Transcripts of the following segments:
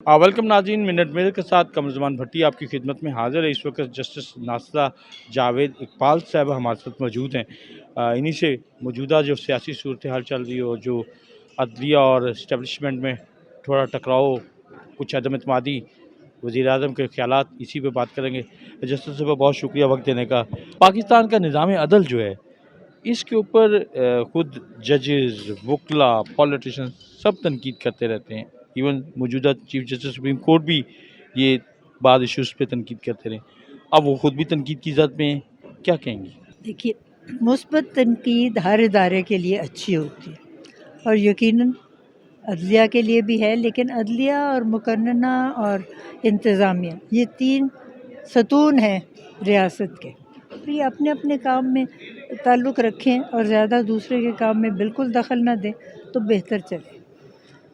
Welcome नाज़रीन, minute mail के साथ कमरज़मान भट्टी आपकी खिदमत में हाज़िर है। इस वक्त जस्टिस नासरा जावेद इकबाल साहब हमारे साथ मौजूद हैं। इन्हीं से मौजूदा जो सियासी सूरत हाल चल रही है और जो अदलिया और इस्टेब्लिशमेंट में थोड़ा टकराव, कुछ अदम एतमादी, वज़ीर-ए-आज़म के ख़यालात, इसी पे बात करेंगे। जस्टिस साहब बहुत शुक्रिया वक्त देने का। पाकिस्तान का निज़ाम अदल जो है, इसके ऊपर खुद जजेस, वकला, पॉलिटिशियन सब तनकीद करते रहते हैं। इवन मौजूदा चीफ जस्टिस सुप्रीम कोर्ट भी ये बाद इश्यूज़ पे तनकीद करते रहे। अब वो खुद भी तनकीद की ज़द में हैं, क्या कहेंगी? देखिए, मुस्बत तनकीद हर इदारे के लिए अच्छी होती है और यकीनन अदलिया के लिए भी है, लेकिन अदलिया और मुकन्नना और इंतज़ामिया ये तीन सतून हैं रियासत के। तो ये अपने अपने काम में ताल्लुक़ रखें और ज़्यादा दूसरे के काम में बिल्कुल दखल ना दें तो बेहतर चले,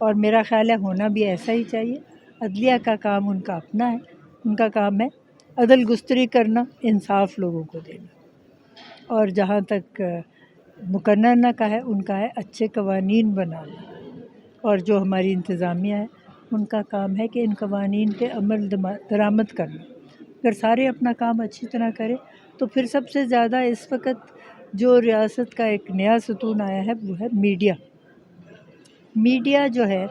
और मेरा ख़्याल है होना भी ऐसा ही चाहिए। अदलिया का काम उनका अपना है, उनका काम है अदल गुस्तरी करना, इंसाफ लोगों को देना, और जहाँ तक मुकन्नना का है, उनका है अच्छे कवानीन बनाना, और जो हमारी इंतज़ामिया है उनका काम है कि इन कवानीन पे अमल दरामद करना। अगर सारे अपना काम अच्छी तरह करें तो फिर सबसे ज़्यादा इस वक्त जो रियासत का एक नया सतून आया है वो है मीडिया। मीडिया जो है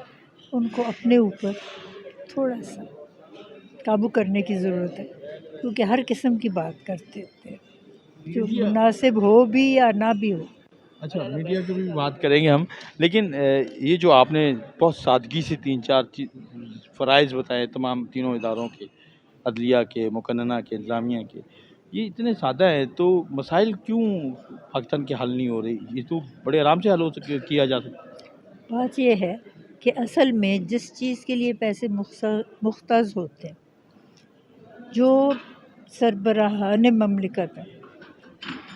उनको अपने ऊपर थोड़ा सा काबू करने की ज़रूरत है, क्योंकि हर किस्म की बात करते हैं जो मुनासिब हो भी या ना भी हो। अच्छा, मीडिया की भी बात करेंगे हम, लेकिन ये जो आपने बहुत सादगी से 3-4 फ़राइज़ बताए तमाम तीनों इदारों के, अदलिया के, मुकन्नना के, इंतज़ामिया के, ये इतने सादा है तो मसाइल क्यों पाकिस्तान के हल नहीं हो रही? ये तो बड़े आराम से हल हो सके, किया जा सकता। बात ये है कि असल में जिस चीज़ के लिए पैसे मुख्तज़ होते हैं, जो सरबराहान ममलिकत है,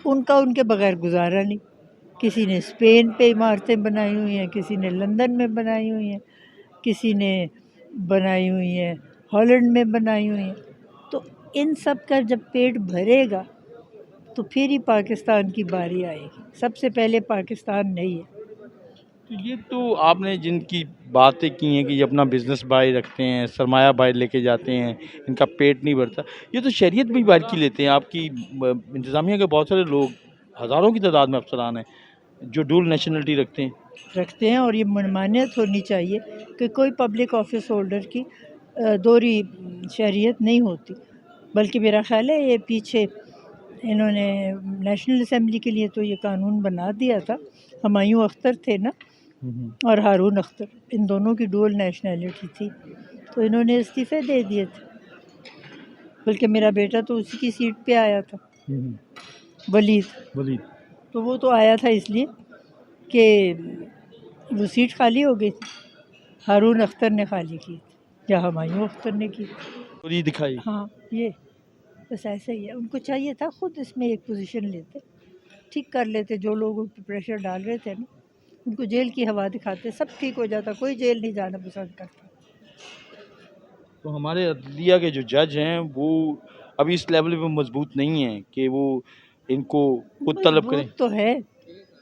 उनका उनके बग़ैर गुजारा नहीं। किसी ने स्पेन पे इमारतें बनाई हुई हैं, किसी ने लंदन में बनाई हुई हैं, किसी ने बनाई हुई हैं हॉलैंड में बनाई हुई हैं। तो इन सब का जब पेट भरेगा तो फिर ही पाकिस्तान की बारी आएगी। सबसे पहले पाकिस्तान नहीं है। तो ये तो आपने जिनकी बातें की हैं कि ये अपना बिजनेस बाय रखते हैं, सरमाया बाय लेके जाते हैं, इनका पेट नहीं भरता, ये तो शरीयत भी बाहर की लेते हैं। आपकी इंतज़ामिया के बहुत सारे लोग, हज़ारों की तादाद में अफसरान हैं जो डुअल नेशनलिटी रखते हैं। और ये मनमानियत होनी चाहिए कि कोई पब्लिक ऑफिस होल्डर की दोहरी शहरियत नहीं होती, बल्कि मेरा ख़्याल है ये पीछे इन्होंने नेशनल असम्बली के लिए तो ये कानून बना दिया था। हुमायूं अख्तर थे ना, और हारून अख्तर, इन दोनों की डुअल नेशनलिटी थी, तो इन्होंने इस्तीफ़े दे दिए थे। बल्कि मेरा बेटा तो उसी की सीट पे आया था, वलीद। तो वो तो आया था इसलिए कि वो सीट खाली हो गई थी, हारून अख्तर ने खाली की थी या हुमायूं अख्तर ने की और ये दिखाई। हाँ, ये बस ऐसा ही है। उनको चाहिए था खुद इसमें एक पोजीशन लेते, ठीक कर लेते। जो लोग उन पर प्रेशर डाल रहे थे ना, उनको जेल की हवा दिखाते, सब ठीक हो जाता। कोई जेल नहीं जाना पसंद करता। तो हमारे अदलिया के जो जज हैं वो अभी इस लेवल पे मजबूत नहीं हैं कि वो इनको खुद तलब करें। मजबूत तो है,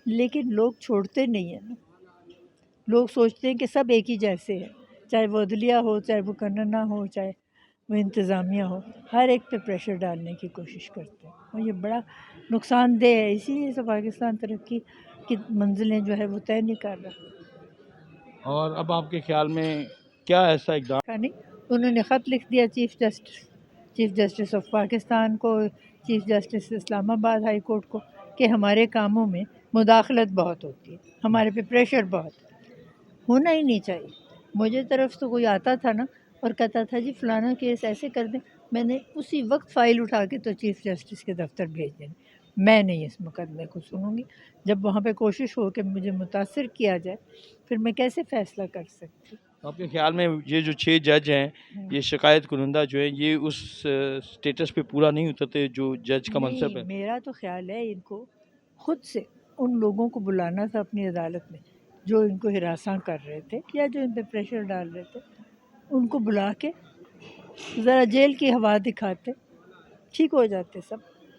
लेकिन लोग छोड़ते नहीं है ना। लोग सोचते हैं कि सब एक ही जैसे हैं, चाहे वो अदलिया हो, चाहे वो मुकन्नना हो, चाहे वो इंतज़ामिया हो, हर एक पे प्रेशर डालने की कोशिश करते हैं, और ये बड़ा नुकसानदेह है। इसीलिए तो पाकिस्तान तरक्की की मंजिलें जो है वो तय नहीं कर रहा। और अब आपके ख्याल में क्या ऐसा इकदाम? का नहीं, उन्होंने ख़त लिख दिया चीफ़ जस्टिस ऑफ पाकिस्तान को, chief justice Islamabad high court को, कि हमारे कामों में मुदाखलत बहुत होती है, हमारे पे प्रेशर बहुत है। होना ही नहीं चाहिए। मुझे तरफ तो कोई आता था ना और कहता था जी फ़लाना केस ऐसे कर दें, मैंने उसी वक्त फ़ाइल उठा के तो चीफ़ जस्टिस के दफ्तर भेज देंगे। मैं नहीं इस मुकदमे को सुनूंगी। जब वहाँ पे कोशिश हो कि मुझे मुतासर किया जाए, फिर मैं कैसे फ़ैसला कर सकती? आपके ख्याल में ये जो 6 जज हैं, ये शिकायत कुनंदा जो है, ये उस स्टेटस पे पूरा नहीं उतरते जो जज का मनसब है? मेरा तो ख्याल है इनको खुद से उन लोगों को बुलाना था अपनी अदालत में जो इनको हिरासा कर रहे थे या जो इन पे प्रेशर डाल रहे थे, उनको बुला के ज़रा जेल की हवा दिखाते, ठीक हो जाते सब।